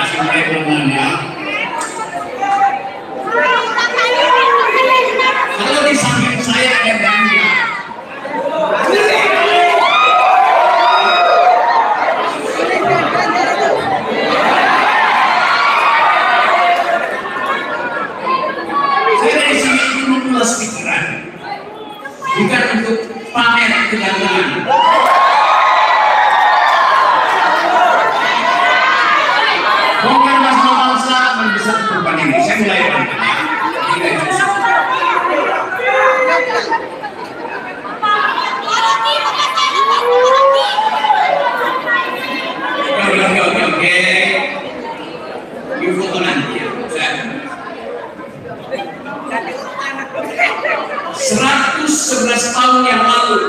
kasih pertanyaan. Kalau di samping saya ada Ganja. Saya dari sini ingin mengulas pikiran, bukan untuk pamer kegantengan. Bukan masalah bangsa mendesak perubahan ini. Saya mulai bertanya, tidak justru. Oke. You foto nanti ya. 111 tahun yang lalu,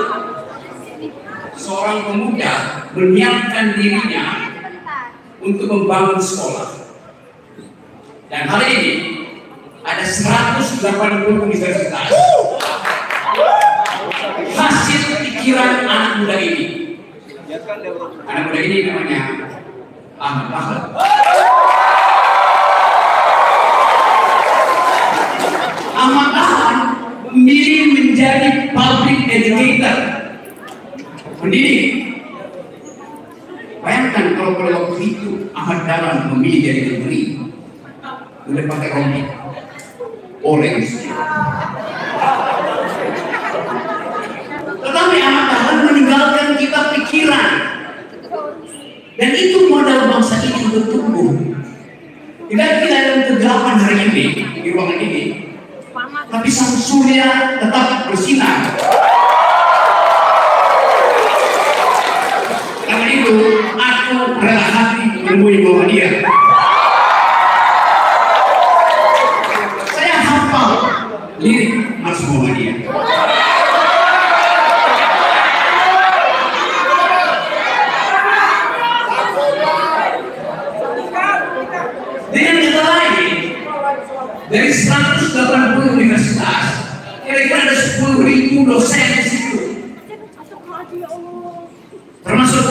seorang pemuda menyiapkan dirinya untuk membangun sekolah. Dan hari ini ada 180 universitas. Hasil pikiran anak muda ini. Anak muda ini namanya Ahmad Dahlan. Ahmad Dahlan memilih menjadi public educator, pendidik. Bayangkan kalau pada waktu itu Ahmad Dahlan memilih jadi menteri, udah pakai rompi, orange. Tetapi Ahmad Dahlan meninggalkan kita pikiran, dan itu modal bangsa ini untuk tumbuh. Tidak kita dalam kegelapan hari ini di ruangan ini, tapi sang surya tetap bersinar. Karena itu aku rela hati menemui Muhammadiyah. Saya hafal lirik Mas Muhammadiyah. Dengan kata lain, dari 180 universitas, kira-kira ada 10.000 dosen di situ, termasuk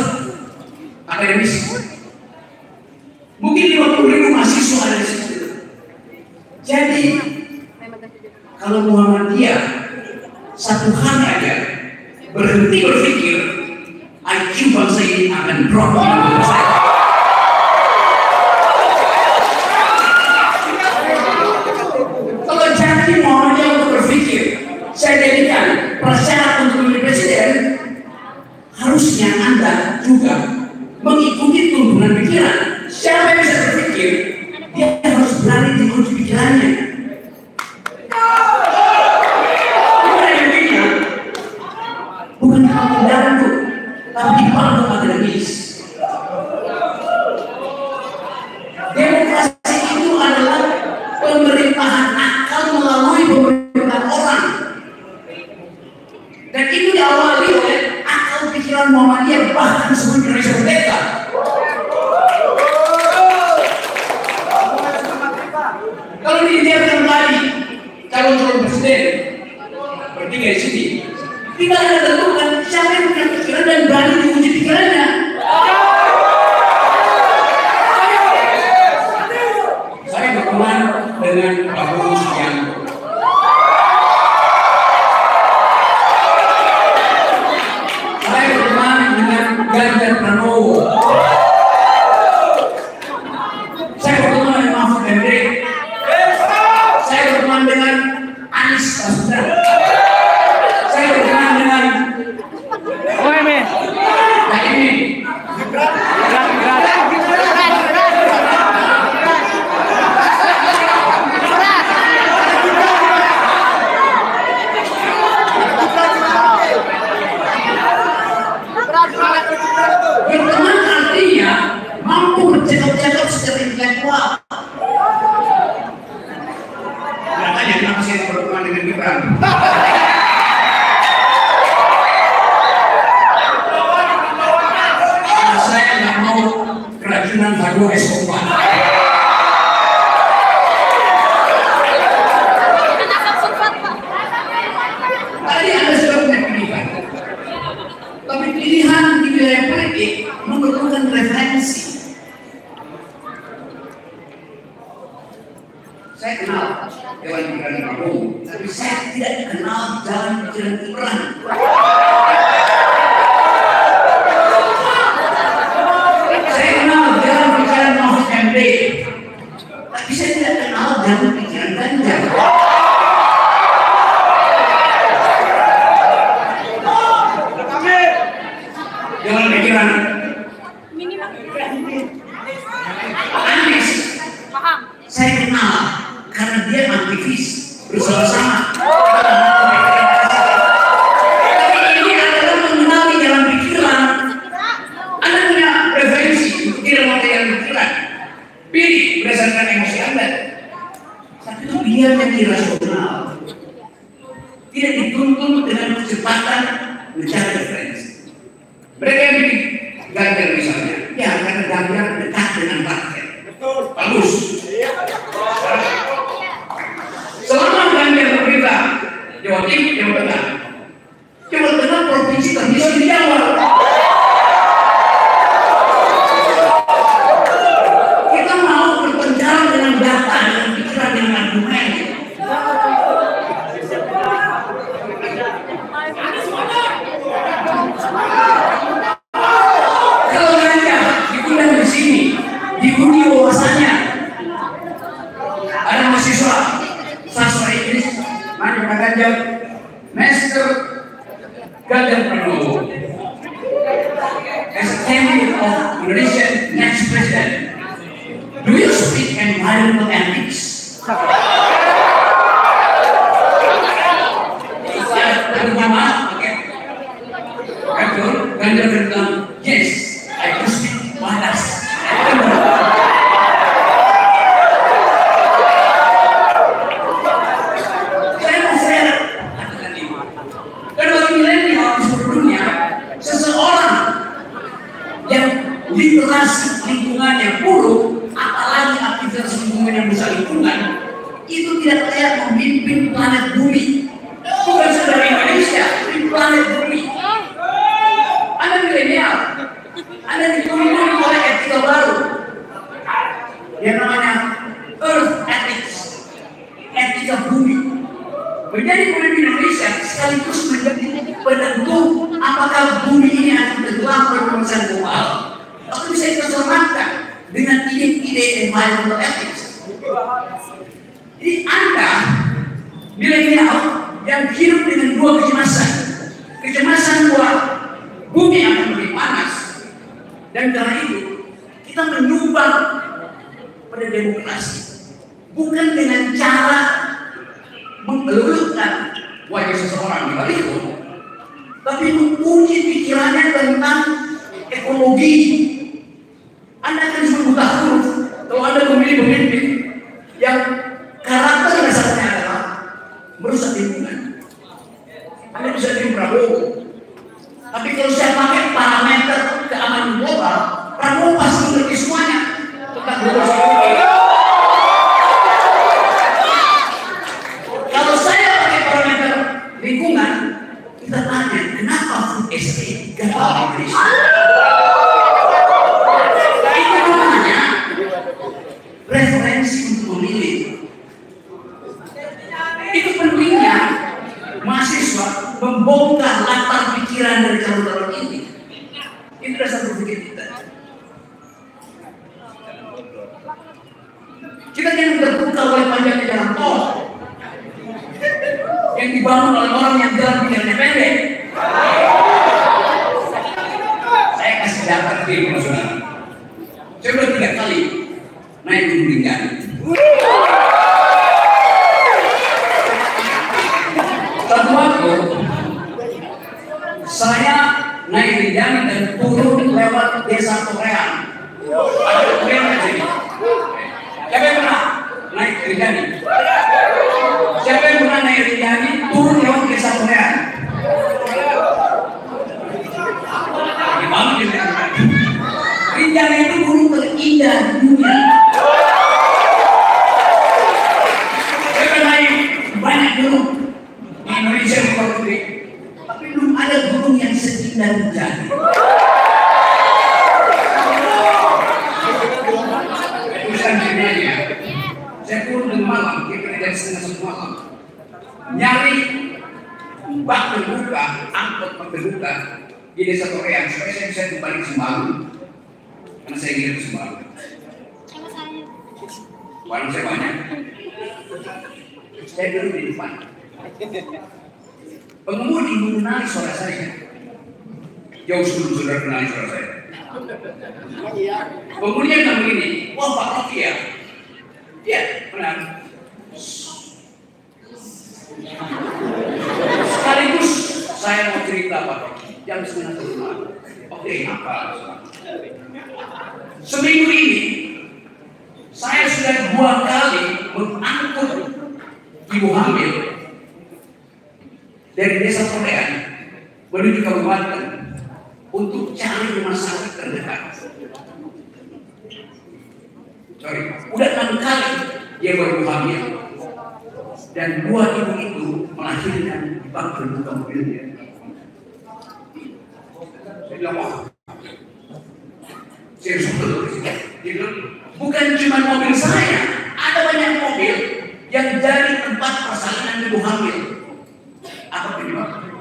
akademisi. Mungkin 50.000 mahasiswa ada di situ. Jadi, kalau Muhammadiyah satu hal aja berhenti berpikir, IQ bangsa ini akan drop menurut saya. Saya jadikan persyarat untuk menjadi presiden, harusnya Anda juga mengikuti tuntunan pikiran. Siapa yang bisa berpikir, dia harus berani diuji pikirannya. Bukan intinya, bukan kalau dalamku, tapi di bawah akademis. Demokrasi itu adalah pemerintahan akal melalui pemerintahan orang. Dan itu diawali oleh akal pikiran Muhammadiyah bahkan sebelum Indonesia merdeka. Kalau dibiarkan tadi calon presiden bertiga di sini, tidak ada tentukan siapa yang punya pikiran dan berani diuji pikirannya. Saya berteman dengan Pak Prabowo Subianto. Ganjar Pranowo. Saya berteman dengan Mahfud MD. Saya berteman dengan Anies Baswedan. Saya berteman dengan berteman artinya mampu bercakap-cakap secara intelektual. Katanya kenapa saya berteman dengan Gibran? Karena saya nggak mau keracunan Pablo Escobar. Tadi Anda sudah punya pilihan, tapi pilihan di wilayah politik memerlukan referensi. Saya kenal jalan pikiran Prabowo, tapi saya tidak kenal jalan pikiran Gibran. Saya kenal jalan pikiran Mahfud MD, tapi saya tidak kenal jalan pikiran Ganjar. Jalan pikiran Anies, saya kenal karena dia aktivis bersama-sama. Tapi ini adalah mengenali jalan pikiran. Anda punya preferensi untuk tidak mau jalan pikiran, pilih berdasarkan emosi Anda. Tapi itu dia yang irasional, tidak dituntun dengan kecepatan mencari referensi. Mereka yang bikin Ganjar misalnya, ya karena Ganjar dekat dengan rakyat. Betul. Bagus. Selama Ganjar berperintah Jawa Timur, Jawa Tengah, Jawa Tengah provinsi termisah di Jawa. Kita mau berpencar dengan data, dengan pikiran, dengan argumen. Kalau Ganjar dipindah di sini, diuji wawasannya, ada mahasiswa sastra Inggris, mana Pak Ganjar, Master Ganjar Pranowo, as a candidate of Indonesian next president, do you speak environmental ethics? Ganjar bilang, yes, I do speak malas. Dan bagi milenial di seluruh dunia, seseorang yang literasi lingkungannya buruk, apalagi aktivitas lingkungan yang rusak lingkungan, itu tidak layak memimpin planet bumi. Bukan saudara Indonesia, tapi planet bumi. Anda milenial, Anda dituntun oleh etika baru yang namanya Earth Ethics, etika bumi. Menjadi pemimpin Indonesia sekaligus menjadi penentu apakah bumi ini akan tenggelam permasalahan global atau bisa diselamatkan dengan ide-ide environmental ethics. Jadi Anda milenial yang hidup dengan dua kecemasan bahwa bumi akan lebih panas, dan karena itu kita menyumbang pada demokrasi bukan dengan cara mengelulukan wajah seseorang di balik itu, tapi menguji pikirannya tentang ekologi. Anda akan disebut huruf kalau Anda memilih pemimpin yang karakter dasarnya adalah merusak lingkungan. Anda bisa pilih Prabowo, tapi kalau saya pakai parameter keamanan global, Prabowo pasti mengerti semuanya tentang global. Kalau saya pakai parameter lingkungan, kita tanya kenapa food estate gagal di Indonesia? Itu namanya referensi untuk memilih. Itu pentingnya mahasiswa membongkar latar pikiran dari calon-calon ini. Itu dasar berpikir kita. Kita jangan terbuka oleh panjangnya jalan tol yang dibangun oleh orang yang jalan pikirnya pendek. Saya kasih data ke ibu saudara. Saya sudah 3 kali naik Gunung Rinjani. Satu waktu saya naik Rinjani dan turun lewat desa Torean. Ada Torean aja nih. Siapa yang pernah naik Rinjani? Siapa yang pernah naik Rinjani turun lewat desa Torean? Gimana dia? Rinjani itu gunung terindah di dunia. Saya pernah naik banyak gunung di Indonesia di luar negeri, tapi belum ada gunung yang seindah Rinjani. Saya turun dengan malam, kira-kira jam 9:30 malam, nyari bak terbuka, angkot bak terbuka di desa Korea supaya saya bisa kembali ke Sembalu, karena saya ingin ke Sembalu. Warung saya banyak. Saya duduk di depan. Pengemudi mengenali suara saya. Jauh sebelum saudara kenali suara saya. Pengemudi yang bilang begini, wah Pak Rocky ya? Iya, benar. Sekaligus saya mau cerita Pak Rocky, jam 9:30. Oke, apa? Seminggu ini saya sudah 2 kali mengangkut ibu hamil dari desa Korea menuju kabupaten untuk cari rumah sakit terdekat. Udah 6 kali dia baru hamil dan 2 ibu itu melahirkan di bak terbuka mobilnya. Saya bilang, wah, serius betul. Dia bilang, bukan cuma mobil saya, ada banyak mobil yang jadi tempat persalinan ibu hamil. Apa penyebabnya?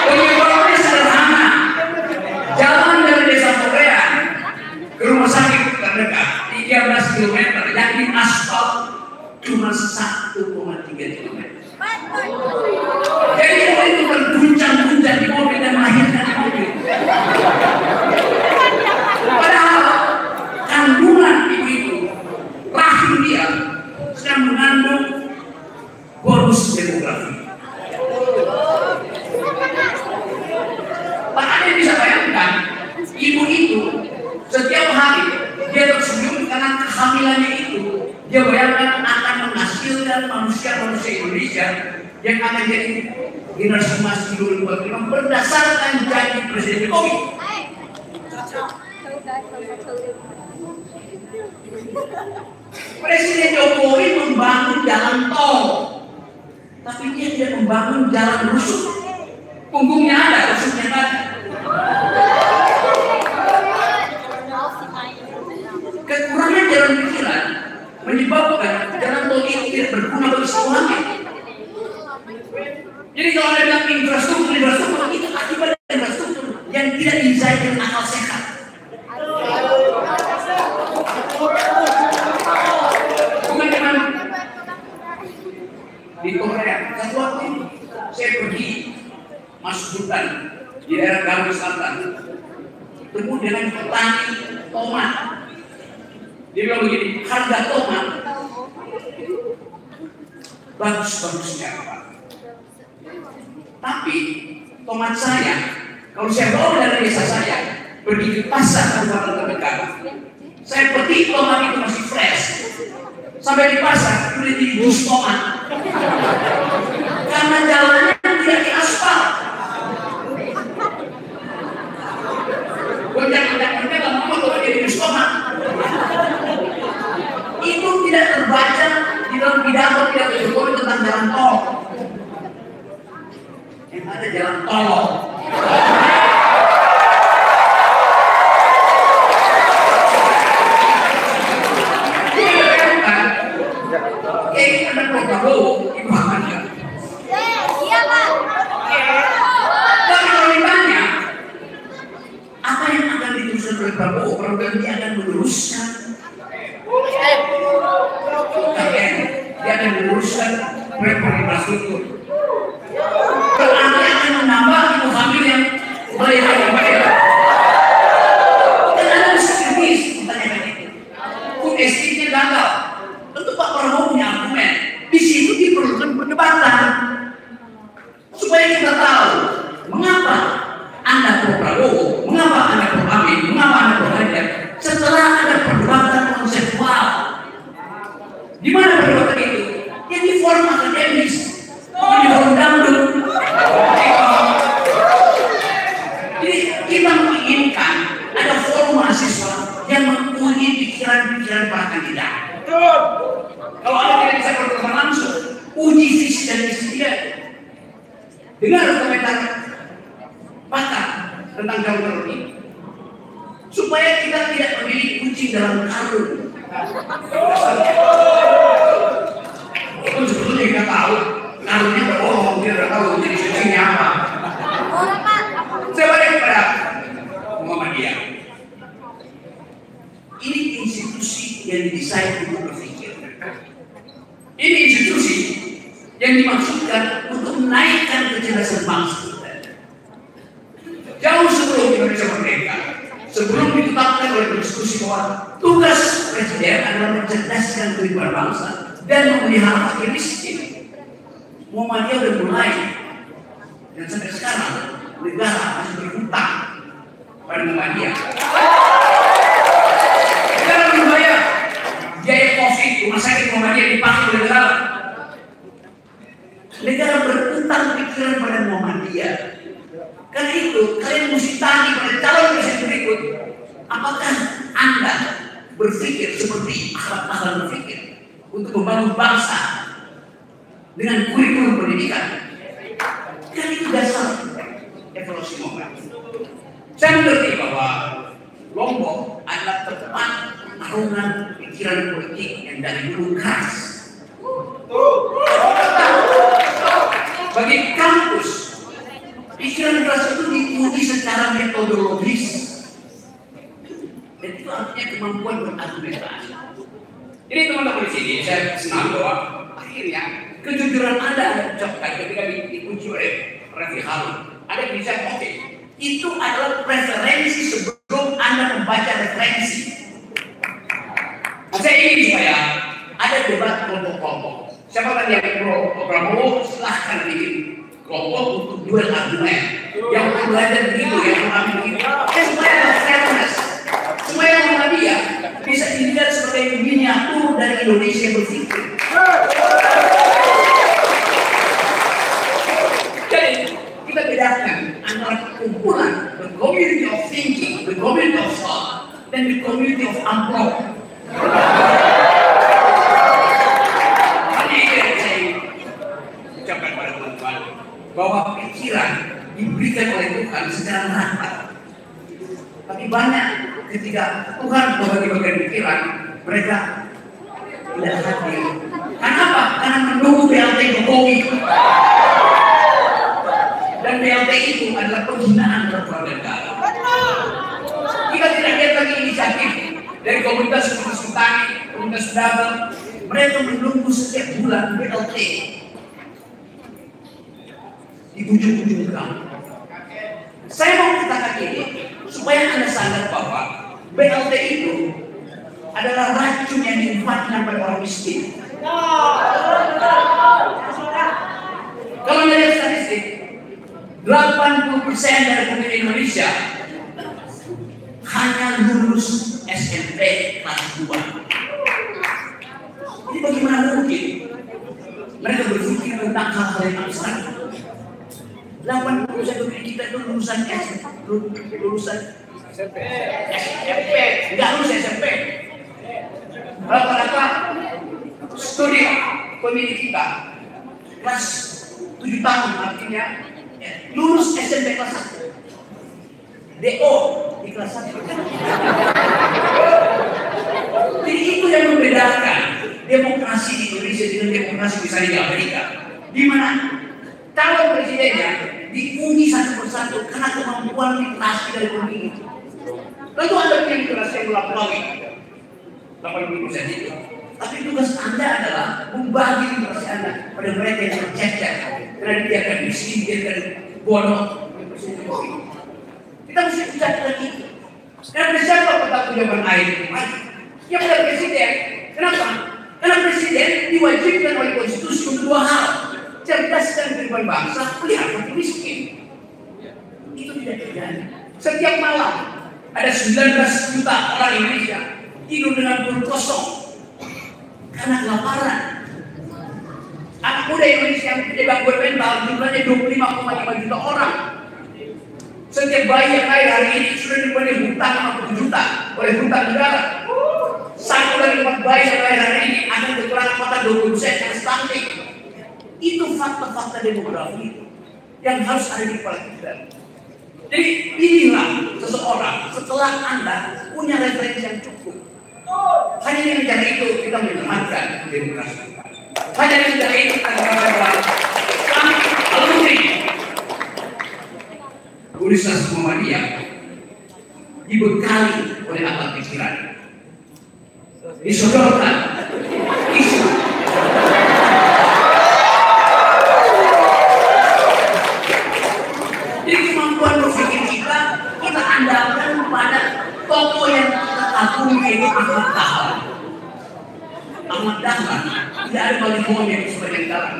Penyebabnya sederhana. Jalan dari desa Korea ke rumah sakit terdekat 13 km yang diaspal cuma 1,3 km. Jadi itu berguncang-guncang di mobil dan melahirkan di mobil. Padahal kandungan ibu itu, rahim dia sedang mengandung bonus demografi. Pak Ade bisa bayangkan, ibu itu setiap hari dia tersenyum karena kehamilannya itu. Dia bayangkan akan menghasilkan manusia-manusia Indonesia yang akan jadi generasi emas 2045 berdasarkan janji Presiden Jokowi. Presiden Jokowi membangun jalan tol, tapi dia tidak membangun jalan rusuk. Punggungnya ada, rusuknya ada. Kekurangan jalan pikiran menyebabkan jalan tol ini tidak berguna bagi semuanya. Jadi kalau ada bilang infrastruktur itu akibat dari infrastruktur yang tidak didesain dengan akal sehat. Bukan cuma di Korea. Satu waktu saya pergi masuk hutan di daerah Galuh Selatan, ketemu dengan petani tomat. Dia bilang begini, harga tomat bagus-bagusnya Pak. Tapi tomat saya, kalau saya bawa dari desa saya pergi ke pasar kabupaten terdekat, saya petik tomat itu masih fresh. Sampai di pasar sudah jadi jus tomat. Karena jalannya tidak diaspal. Goncang-goncang lama-lama kalau jadi jus tomat. Itu tidak terbaca di dalam pidato Jokowi tentang jalan tol. Yang ada jalan tol. Oke, ada Prabowo, Ibu Hamada. Iya Pak. Tapi kalau ditanya, apa yang akan diteruskan oleh Prabowo? Program dia akan meneruskan. Dia akan meneruskan proyek infrastruktur. Berarti akan menambah ibu hamil yang melahirkan daerah. Dan ada psikologis pertanyaan itu. Food estate-nya gagal. Tentu Pak Prabowo punya argumen. Di situ diperlukan perdebatan supaya kita tahu mengapa Anda pro Prabowo, mengapa Anda pro Amin, mengapa Anda pro Ganjar. Setelah ada perdebatan konseptual, di mana perdebatan itu? Yang di forum akademis, di forum dangdut. Jadi kita menginginkan ada forum mahasiswa yang menguji pikiran-pikiran para kandidat. Kalau Anda tidak bisa bertemu langsung, uji visi dan misi dia. Dengar komentar Pak tentang calon ini, supaya kita tidak memilih kucing dalam karung. Itu sebetulnya kita tahu karungnya berbohong, kita tidak tahu jadi kucingnya apa. Saya balik kepada Muhammadiyah. Ini institusi yang didesain untuk berpikir. Ini institusi yang dimaksudkan untuk menaikkan kecerdasan bangsa kita. Jauh sebelum Indonesia merdeka, sebelum ditetapkan oleh diskusi bahwa tugas presiden adalah mencerdaskan kehidupan bangsa dan memelihara fakir miskin, Muhammadiyah sudah mulai, dan sampai sekarang negara masih berhutang pada Muhammadiyah. Negara membayar biaya COVID rumah sakit Muhammadiyah dipakai oleh negara. Negara berhutang pikiran pada Muhammadiyah. Karena itu kalian mesti tanya pada calon presiden berikut, apakah Anda berpikir seperti akhlak berpikir untuk membangun bangsa dengan kurikulum pendidikan? Kan itu dasar evolusi moral. Saya mengerti bahwa Lombok adalah tempat pertarungan pikiran politik yang dari dulu keras. Bagi kampus, pikiran keras itu diuji secara metodologis. Dan itu artinya kemampuan berargumentasi. Jadi teman-teman di sini, saya senang bahwa akhirnya kejujuran Anda ada ucapkan ketika diuji oleh Refli Harun. Ada yang bisa oke. Itu adalah preferensi sebelum Anda membaca referensi. Saya ingin supaya ada debat kelompok-kelompok. Siapa tadi yang pro Prabowo, silahkan bikin kelompok untuk duel argumen. Yang mau belajar begitu, yang mau ambil begitu. Supaya ada fairness. Supaya Muhammadiyah bisa dilihat sebagai miniatur dari Indonesia berpikir. Jadi kita bedakan antara kumpulan the community of thinking, the community of thought, dan the community of amplop. Ini yang saya ucapkan pada teman-teman, bahwa pikiran diberikan oleh Tuhan secara rata. Tapi banyak ketika Tuhan membagi-bagikan pikiran, mereka tidak hadir. Kenapa? Karena menunggu BLT Jokowi. Dan BLT itu adalah penghinaan terhadap negara. Kita tidak lihat lagi inisiatif dari komunitas petani, komunitas pedagang. Mereka menunggu setiap bulan BLT di ujung-ujung gang. Saya mau katakan ini supaya Anda sadar bahwa BLT itu adalah racun yang dimanfaatkan pada orang miskin. Kalau melihat statistik, 80% dari penduduk Indonesia hanya lulus SMP kelas 2. Ini bagaimana mungkin mereka berpikir tentang hal-hal yang abstrak? 80% penduduk kita itu lulusan SMP, enggak lulus SMP. Rata-rata studi pemilih kita kelas 7 tahun, artinya lulus SMP kelas 1, DO di kelas 1. Jadi itu yang membedakan demokrasi di Indonesia dengan demokrasi misalnya di Amerika, di mana calon presidennya diuji satu persatu karena kemampuan literasi dari pemilih. Tentu Anda punya literasi yang melampaui 80% itu. Tapi tugas Anda adalah membagi literasi Anda pada mereka yang tercecer, karena dia akan miskin, dia akan bodoh. Kita mesti bicara lagi. Karena siapa bertanggung jawab air? Yang adalah presiden. Kenapa? Karena presiden diwajibkan oleh konstitusi untuk dua hal: cerdaskan kehidupan bangsa, pelihara fakir miskin. Itu tidak terjadi. Setiap malam ada 19 juta orang Indonesia tidur dengan perut kosong karena kelaparan. Anak muda Indonesia yang punya gangguan mental jumlahnya 25,5 juta orang. Setiap bayi yang lahir hari ini sudah diberi hutang 50 juta oleh hutang negara. 1 dari 4 bayi yang lahir hari ini akan kekurangan mata 20% yang stunting. Itu fakta-fakta demografi yang harus ada di kepala kita. Jadi inilah seseorang setelah Anda punya referensi yang cukup. Hanya dengan cara itu kita menyelamatkan demokrasi. Hanya dengan cara itu kita mengatakan alumni Universitas Muhammadiyah dibekali oleh akal pikiran, disodorkan isu. Jadi kemampuan berpikir kita andalkan pada tokoh yang kita kagumi, yaitu Ahmad Dahlan. Ahmad Dahlan tidak ada balihonya di sepanjang jalan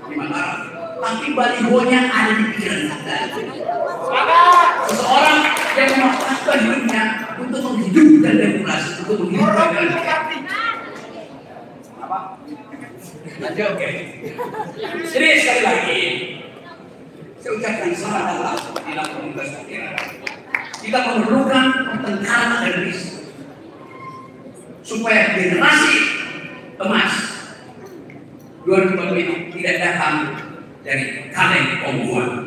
di Mataram, tapi balihonya ada di pikiran kita. Seseorang yang memaksakan hidupnya untuk menghidupkan demokrasi, untuk menghidupkan demokrasi. Oke. Jadi sekali lagi, saya ucapkan selamat datang di dalam komunitas pikiran. Kita memerlukan pertengkaran agraris supaya generasi emas 2045 tidak datang dari kaleng omongan.